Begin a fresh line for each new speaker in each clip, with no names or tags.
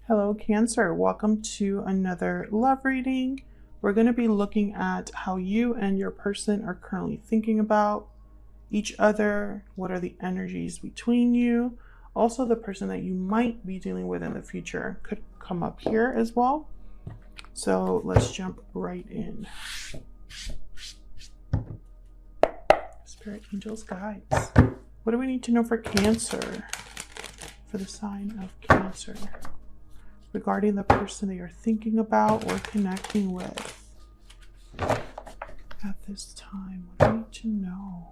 Hello, Cancer. Welcome to another love reading. We're going to be looking at how you and your person are currently thinking about each other. What are the energies between you? Also, the person that you might be dealing with in the future could come up here as well. So let's jump right in. Spirit, angels, guides. What do we need to know for Cancer? For the sign of Cancer. Regarding the person that you're thinking about or connecting with at this time. What do you need to know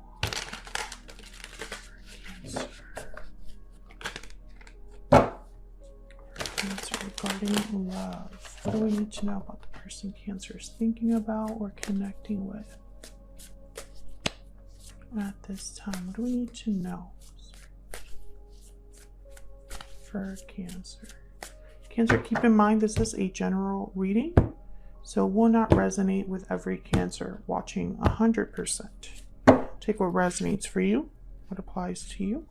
for Cancer regarding love? What do we need to know about the person Cancer is thinking about or connecting with at this time? What do we need to know for Cancer? Cancer, keep in mind this is a general reading, so will not resonate with every Cancer watching 100%. Take what resonates for you, what applies to you.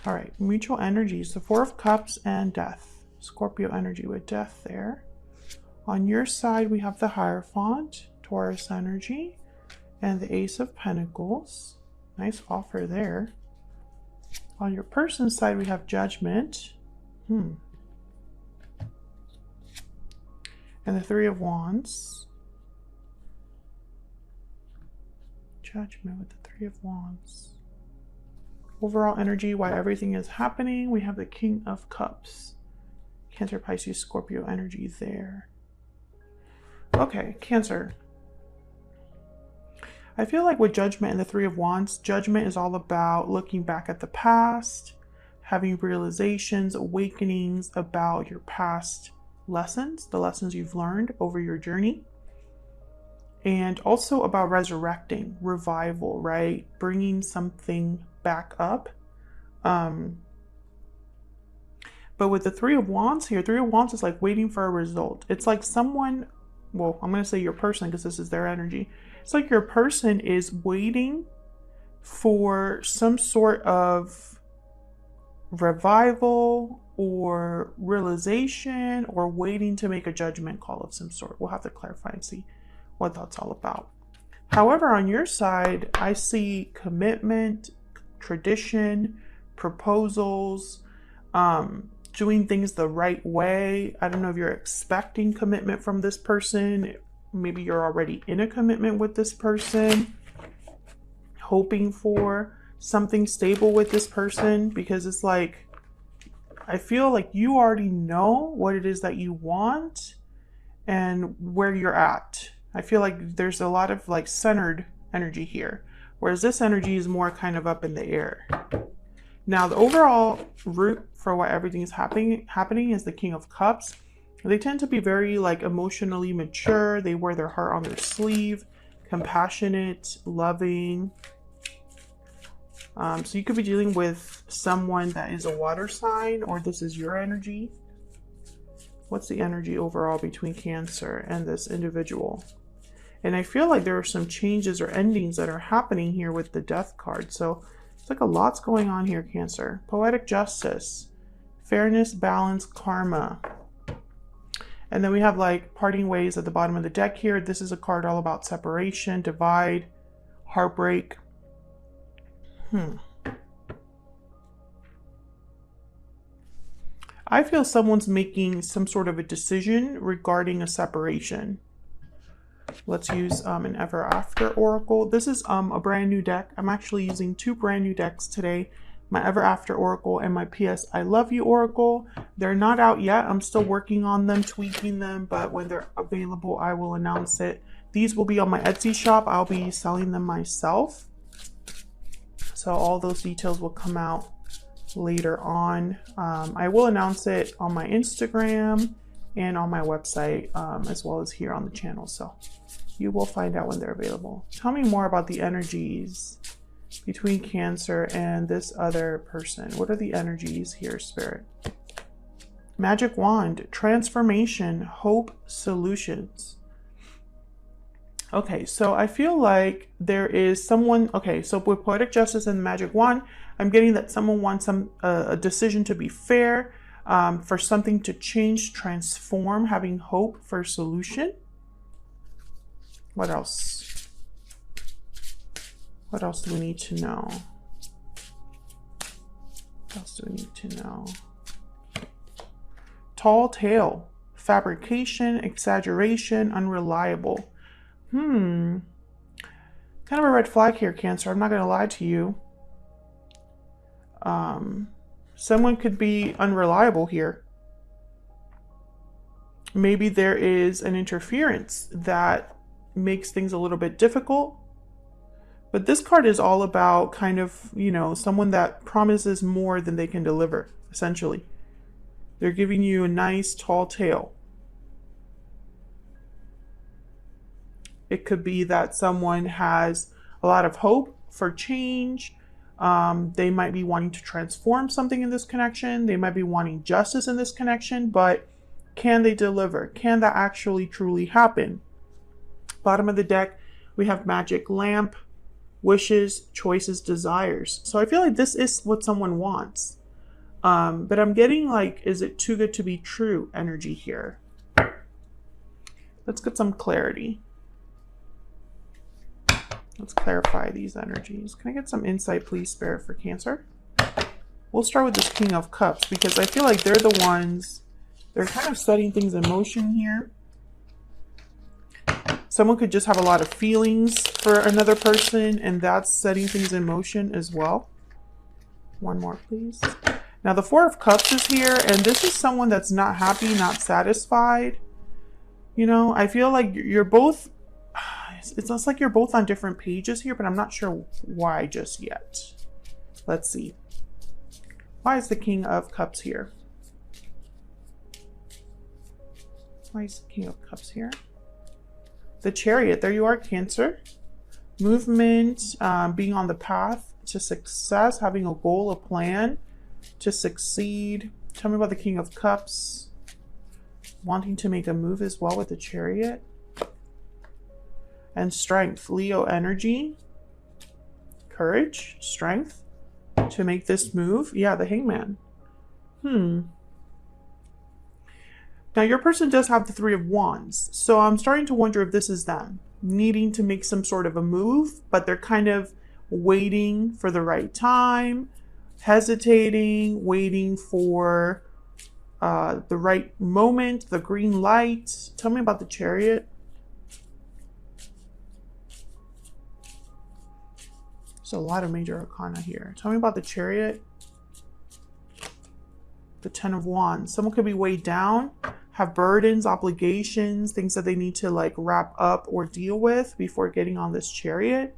All right, mutual energies, the Four of Cups and Death. Scorpio energy with Death there. On your side, we have the Hierophant, Taurus energy, and the Ace of Pentacles. Nice offer there. On your person's side, we have Judgment. And the Three of Wands. Judgment with the Three of Wands. Overall energy, why everything is happening, we have the King of Cups. Cancer, Pisces, Scorpio energy there. Okay, Cancer. I feel like with Judgment and the Three of Wands, Judgment is all about looking back at the past, having realizations, awakenings about your past lessons, the lessons you've learned over your journey, and also about resurrecting, revival, right? Bringing something back up. But with the Three of Wands here, Three of Wands is like waiting for a result. It's like someone, well, I'm going to say your person because this is their energy. It's like your person is waiting for some sort of revival or realization, or waiting to make a judgment call of some sort. We'll have to clarify and see what that's all about. However, on your side, I see commitment, tradition, proposals, doing things the right way. I don't know if you're expecting commitment from this person. Maybe you're already in a commitment with this person, hoping for something stable with this person, because it's like, I feel like you already know what it is that you want and where you're at. I feel like there's a lot of like centered energy here, whereas this energy is more kind of up in the air. Now, the overall root for why everything is happening is the King of Cups. They tend to be very like emotionally mature. They wear their heart on their sleeve, compassionate, loving. So you could be dealing with someone that is a water sign, or this is your energy. What's the energy overall between Cancer and this individual? And I feel like there are some changes or endings that are happening here with the Death card. So it's like a lot's going on here, Cancer. Poetic justice, fairness, balance, karma. And then we have like parting ways at the bottom of the deck here. This is a card all about separation, divide, heartbreak. I feel someone's making some sort of a decision regarding a separation. Let's use an Ever After Oracle. This is a brand new deck. I'm actually using two brand new decks today. My Ever After Oracle and my PS I Love You Oracle. They're not out yet. I'm still working on them, tweaking them, but when they're available, I will announce it. These will be on my Etsy shop. I'll be selling them myself. So all those details will come out later on. I will announce it on my Instagram and on my website, as well as here on the channel. So you will find out when they're available. Tell me more about the energies between Cancer and this other person. What are the energies here, Spirit? Magic Wand, transformation, hope, solutions. Okay, so I feel like there is someone, okay, so with Poetic Justice and the Magic Wand, I'm getting that someone wants a decision to be fair, for something to change, transform, having hope for a solution. What else? What else do we need to know? What else do we need to know? Tall tale, fabrication, exaggeration, unreliable. Kind of a red flag here, Cancer. I'm not going to lie to you. Someone could be unreliable here. Maybe there is an interference that makes things a little bit difficult. But this card is all about kind of, you know, someone that promises more than they can deliver, essentially. They're giving you a nice tall tale. It could be that someone has a lot of hope for change. They might be wanting to transform something in this connection. They might be wanting justice in this connection, but can they deliver? Can that actually truly happen? Bottom of the deck, we have magic lamp, wishes, choices, desires. So I feel like this is what someone wants. But I'm getting like, is it too good to be true energy here? Let's get some clarity. Let's clarify these energies. Can I get some insight, please, Spirit, for Cancer? We'll start with this King of Cups because I feel like they're the ones, they're kind of setting things in motion here. Someone could just have a lot of feelings for another person, and that's setting things in motion as well. One more, please. Now, the Four of Cups is here, and this is someone that's not happy, not satisfied. You know, I feel like you're both, it's almost like you're both on different pages here, but I'm not sure why just yet. Let's see. Why is the King of Cups here? Why is the King of Cups here? The Chariot, there you are, Cancer. Movement, being on the path to success, having a goal, a plan to succeed. Tell me about the King of Cups. Wanting to make a move as well with the Chariot. And strength, Leo energy. Courage, strength to make this move. Yeah, the Hangman. Now, your person does have the Three of Wands, so I'm starting to wonder if this is them needing to make some sort of a move, but they're kind of waiting for the right time, hesitating, waiting for the right moment, the green light. Tell me about the Chariot. There's a lot of major arcana here. Tell me about the Chariot. The Ten of Wands. Someone could be weighed down, have burdens, obligations, things that they need to like wrap up or deal with before getting on this Chariot.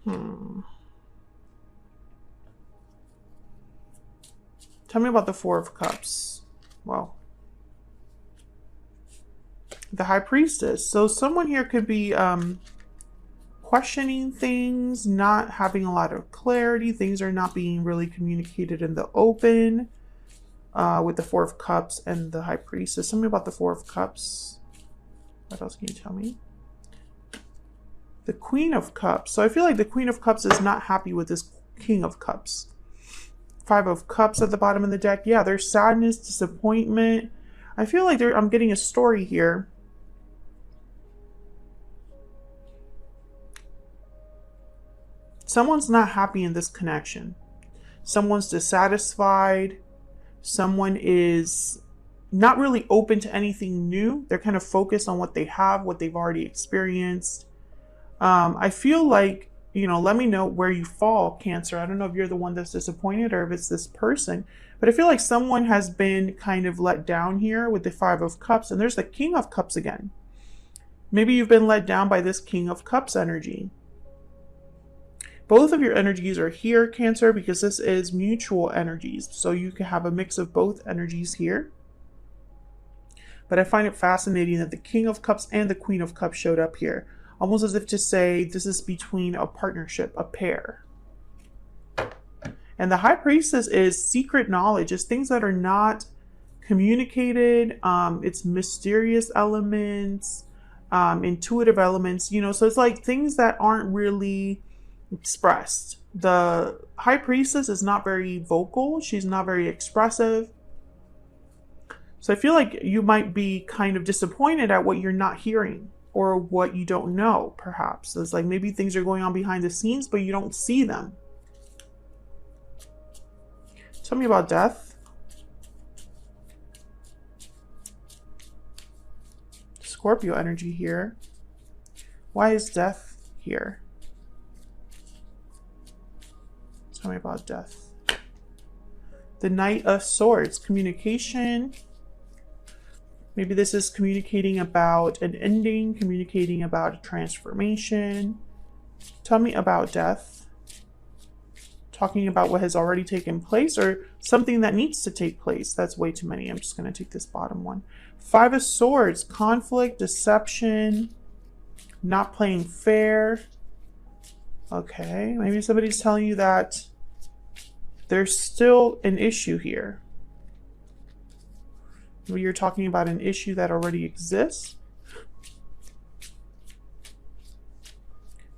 Tell me about the Four of Cups. Well, the High Priestess. So someone here could be questioning things, not having a lot of clarity. Things are not being really communicated in the open. With the Four of Cups and the High Priestess. Tell me about the Four of Cups. What else can you tell me? The Queen of Cups. So I feel like the Queen of Cups is not happy with this King of Cups. Five of Cups at the bottom of the deck. Yeah, there's sadness, disappointment. I feel like I'm getting a story here. Someone's not happy in this connection. Someone's dissatisfied. Someone is not really open to anything new. They're kind of focused on what they have, what they've already experienced. I feel like, you know, let me know where you fall, Cancer. I don't know if you're the one that's disappointed or if it's this person, but I feel like someone has been kind of let down here with the Five of Cups, and there's the King of Cups again. Maybe you've been let down by this King of Cups energy. Both of your energies are here, Cancer, because this is mutual energies. So you can have a mix of both energies here. But I find it fascinating that the King of Cups and the Queen of Cups showed up here. Almost as if to say this is between a partnership, a pair. And the High Priestess is secret knowledge. It's things that are not communicated. It's mysterious elements, intuitive elements, you know. So it's like things that aren't really expressed. The High Priestess is not very vocal. She's not very expressive. So I feel like you might be kind of disappointed at what you're not hearing or what you don't know, perhaps. It's like maybe things are going on behind the scenes, but you don't see them. Tell me about death. Scorpio energy here. Why is death here? Tell me about death. The Knight of Swords, communication. Maybe this is communicating about an ending, communicating about a transformation. Tell me about death. Talking about what has already taken place or something that needs to take place. That's way too many. I'm just going to take this bottom one. Five of Swords, conflict, deception, not playing fair. Okay, maybe somebody's telling you that there's still an issue here. Maybe you're talking about an issue that already exists.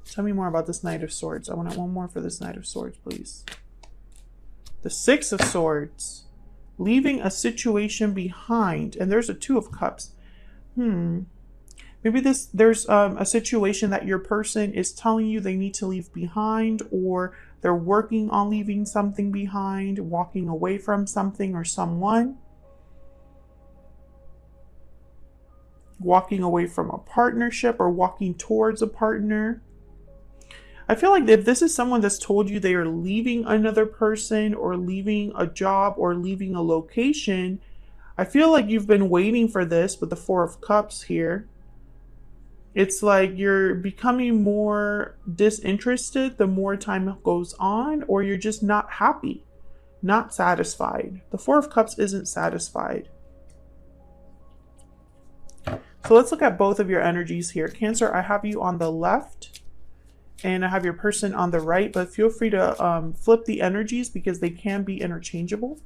Tell me more about this Knight of Swords. I want one more for this Knight of Swords, please. The Six of Swords. Leaving a situation behind. And there's a Two of Cups. Maybe there's a situation that your person is telling you they need to leave behind, or they're working on leaving something behind, walking away from something or someone. Walking away from a partnership or walking towards a partner. I feel like if this is someone that's told you they are leaving another person or leaving a job or leaving a location, I feel like you've been waiting for this with the Four of Cups here. It's like you're becoming more disinterested the more time goes on, or you're just not happy, not satisfied. The Four of Cups isn't satisfied. So let's look at both of your energies here. Cancer, I have you on the left and I have your person on the right, but feel free to flip the energies because they can be interchangeable.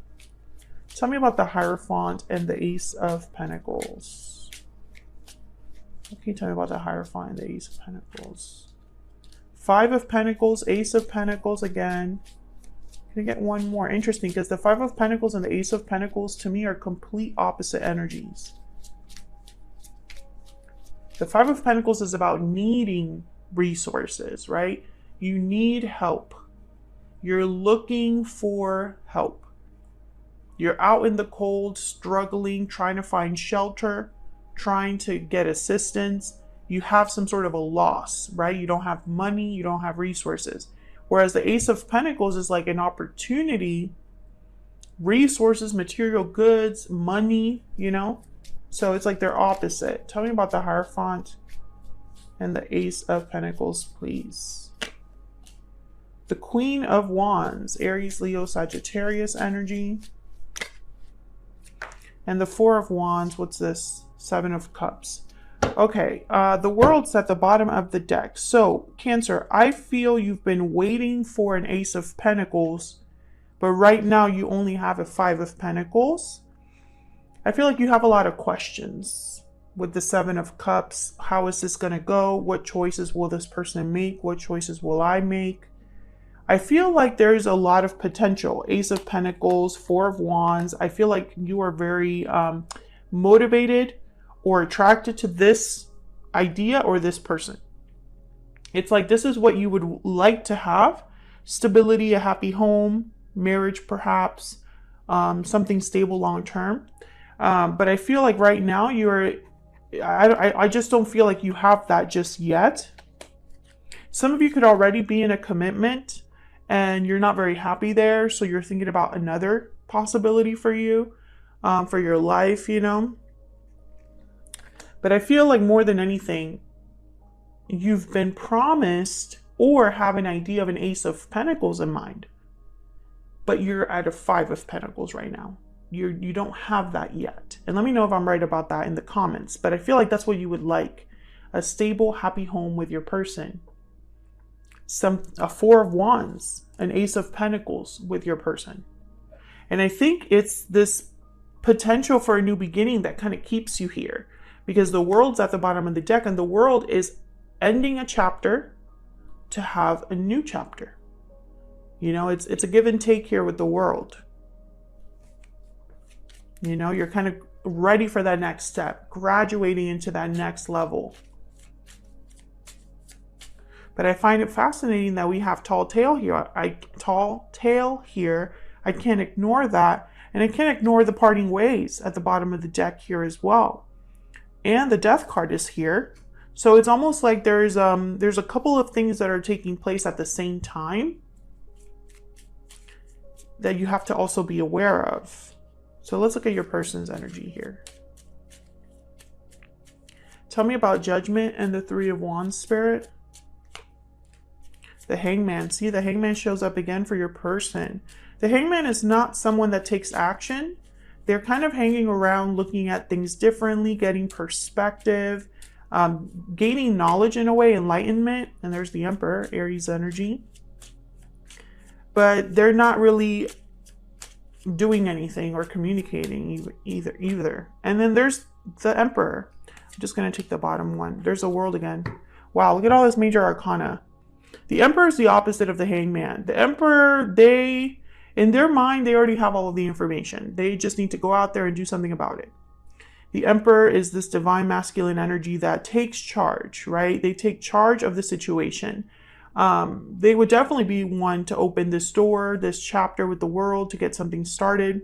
Tell me about the Hierophant and the Ace of Pentacles. Okay, tell me about the Hierophant and the Ace of Pentacles. Five of Pentacles, Ace of Pentacles again. Can I get one more? Interesting, because the Five of Pentacles and the Ace of Pentacles to me are complete opposite energies. The Five of Pentacles is about needing resources, right? You need help. You're looking for help. You're out in the cold, struggling, trying to find shelter, trying to get assistance. You have some sort of a loss, right? You don't have money, you don't have resources. Whereas the Ace of Pentacles is like an opportunity, resources, material goods, money, you know? So it's like they're opposite. Tell me about the Hierophant and the Ace of Pentacles, please. The Queen of Wands, Aries, Leo, Sagittarius energy. And the Four of Wands, what's this? Seven of Cups. Okay, the World's at the bottom of the deck. So, Cancer, I feel you've been waiting for an Ace of Pentacles, but right now you only have a Five of Pentacles. I feel like you have a lot of questions with the Seven of Cups. How is this going to go? What choices will this person make? What choices will I make? I feel like there's a lot of potential. Ace of Pentacles, Four of Wands. I feel like you are very motivated or attracted to this idea or this person. It's like this is what you would like to have. Stability, a happy home, marriage perhaps, something stable long term. But I feel like right now I just don't feel like you have that just yet. Some of you could already be in a commitment and you're not very happy there. So you're thinking about another possibility for you, for your life, you know. But I feel like more than anything, you've been promised or have an idea of an Ace of Pentacles in mind. But you're at a Five of Pentacles right now. You don't have that yet. And let me know if I'm right about that in the comments. But I feel like that's what you would like. A stable, happy home with your person. A Four of Wands, an Ace of Pentacles with your person. And I think it's this potential for a new beginning that kind of keeps you here. Because the World's at the bottom of the deck and the World is ending a chapter to have a new chapter. You know, it's a give and take here with the world. You know, you're kind of ready for that next step, graduating into that next level. But I find it fascinating that we have tall tail here. I can't ignore that. And I can't ignore the parting ways at the bottom of the deck here as well. And the death card is here. So it's almost like there's a couple of things that are taking place at the same time that you have to also be aware of. So let's look at your person's energy here. Tell me about Judgment and the Three of Wands, Spirit. The Hangman. See, the Hangman shows up again for your person. The Hangman is not someone that takes action. They're kind of hanging around, looking at things differently, getting perspective, gaining knowledge in a way, enlightenment. And there's the Emperor, Aries energy. But they're not really doing anything or communicating either. And then there's the Emperor. I'm just going to take the bottom one. There's the World again. Wow, look at all this major arcana. The Emperor is the opposite of the Hangman. The Emperor, in their mind, they already have all of the information. They just need to go out there and do something about it. The Emperor is this divine masculine energy that takes charge, right? They take charge of the situation. They would definitely be one to open this door, this chapter with the world to get something started.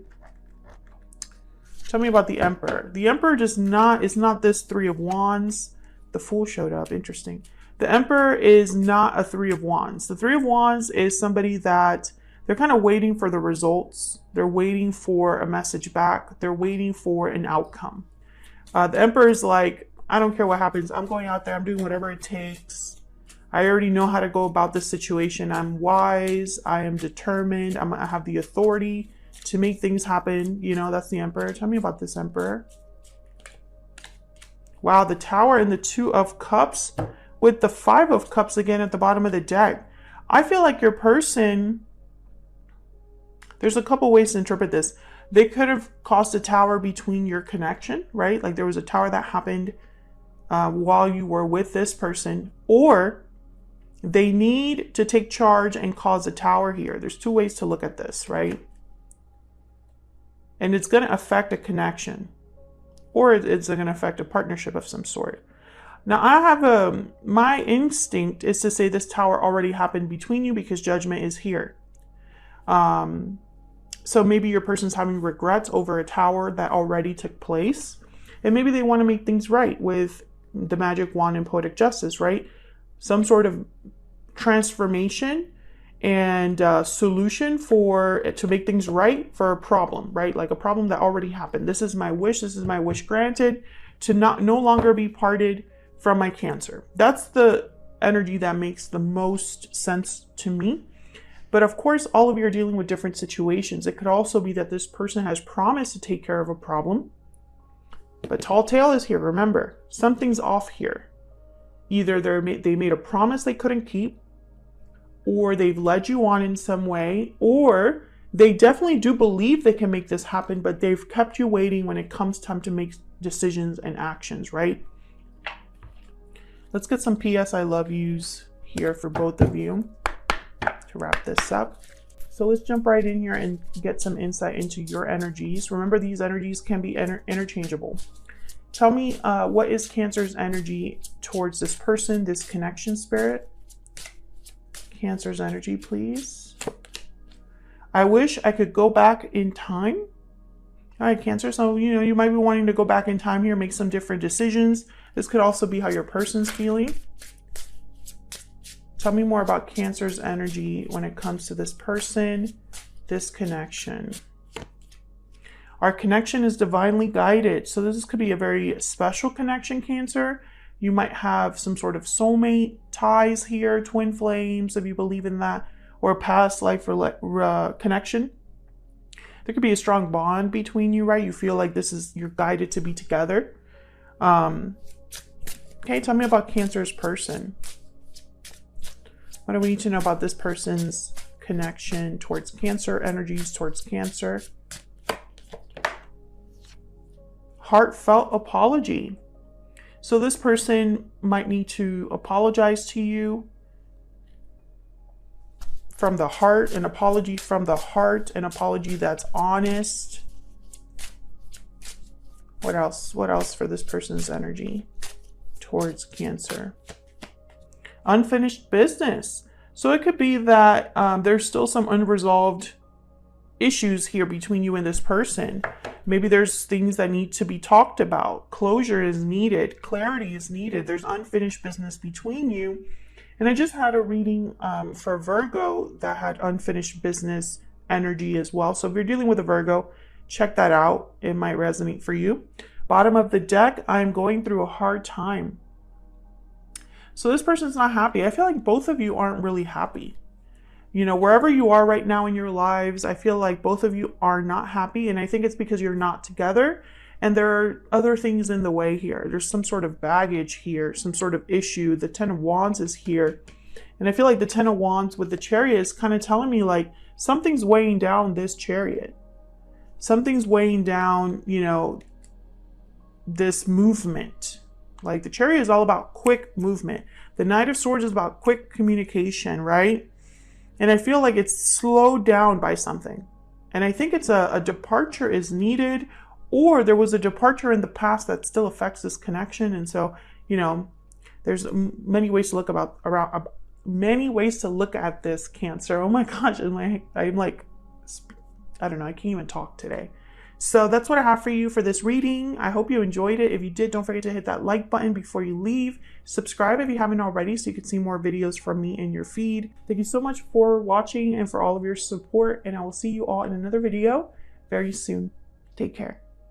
Tell me about the Emperor. The Emperor is not this Three of Wands. The Fool showed up. Interesting. The Emperor is not a Three of Wands. The Three of Wands is somebody that they're kind of waiting for the results. They're waiting for a message back. They're waiting for an outcome. The Emperor is like, I don't care what happens. I'm going out there. I'm doing whatever it takes. I already know how to go about this situation. I'm wise. I am determined. I have the authority to make things happen. You know, that's the Emperor. Tell me about this Emperor. Wow, the Tower and the Two of Cups with the Five of Cups again at the bottom of the deck. I feel like your person, there's a couple ways to interpret this. They could have caused a tower between your connection, right? Like there was a tower that happened while you were with this person, or they need to take charge and cause a tower here. There's two ways to look at this, right? And it's going to affect a connection, or it's going to affect a partnership of some sort. Now I have my instinct is to say this tower already happened between you because Judgment is here. So maybe your person's having regrets over a tower that already took place. And maybe they want to make things right with the Magic Wand and Poetic Justice, right? Some sort of transformation and solution to make things right for a problem, right? Like a problem that already happened. This is my wish. This is my wish granted to no longer be parted from my Cancer. That's the energy that makes the most sense to me. But of course, all of you are dealing with different situations. It could also be that this person has promised to take care of a problem. But Tall Tale is here. Remember, something's off here. Either they made a promise they couldn't keep, or they've led you on in some way, or they definitely do believe they can make this happen, but they've kept you waiting when it comes time to make decisions and actions, right? Let's get some PS I love yous here for both of you to wrap this up. So let's jump right in here and get some insight into your energies. Remember, these energies can be interchangeable. Tell me, what is Cancer's energy towards this person, this connection, Spirit? Cancer's energy, please. I wish I could go back in time. All right, Cancer. So, you know, you might be wanting to go back in time here, make some different decisions. This could also be how your person's feeling. Tell me more about Cancer's energy when it comes to this person, this connection. Our connection is divinely guided. So this could be a very special connection, Cancer. You might have some sort of soulmate ties here, twin flames, if you believe in that, or a past life connection. There could be a strong bond between you, right? You feel like you're guided to be together. Okay, tell me about Cancer's person. What do we need to know about this person's connection towards Cancer, energies towards Cancer? Heartfelt apology. So this person might need to apologize to you from the heart, an apology from the heart, an apology that's honest. What else? What else for this person's energy towards Cancer? Unfinished business. So it could be that there's still some unresolved issues here between you and this person. Maybe there's things that need to be talked about. Closure is needed. Clarity is needed. There's unfinished business between you. And I just had a reading for Virgo that had unfinished business energy as well. So if you're dealing with a Virgo, check that out. It might resonate for you. Bottom of the deck, I'm going through a hard time. So this person's not happy. I feel like both of you aren't really happy. You know, wherever you are right now in your lives, I feel like both of you are not happy. And I think it's because you're not together. And there are other things in the way here. There's some sort of baggage here, some sort of issue. The Ten of Wands is here. And I feel like the Ten of Wands with the Chariot is kind of telling me like something's weighing down this Chariot. Something's weighing down, you know, this movement. Like the Chariot is all about quick movement. The Knight of Swords is about quick communication, right? And I feel like it's slowed down by something. And I think it's a departure is needed, or there was a departure in the past that still affects this connection. And so, you know, there's many ways to look many ways to look at this, Cancer. Oh my gosh, I'm like, I don't know, I can't even talk today. So that's what I have for you for this reading. I hope you enjoyed it. If you did, don't forget to hit that like button before you leave. Subscribe if you haven't already so you can see more videos from me in your feed. Thank you so much for watching and for all of your support. And I will see you all in another video very soon. Take care.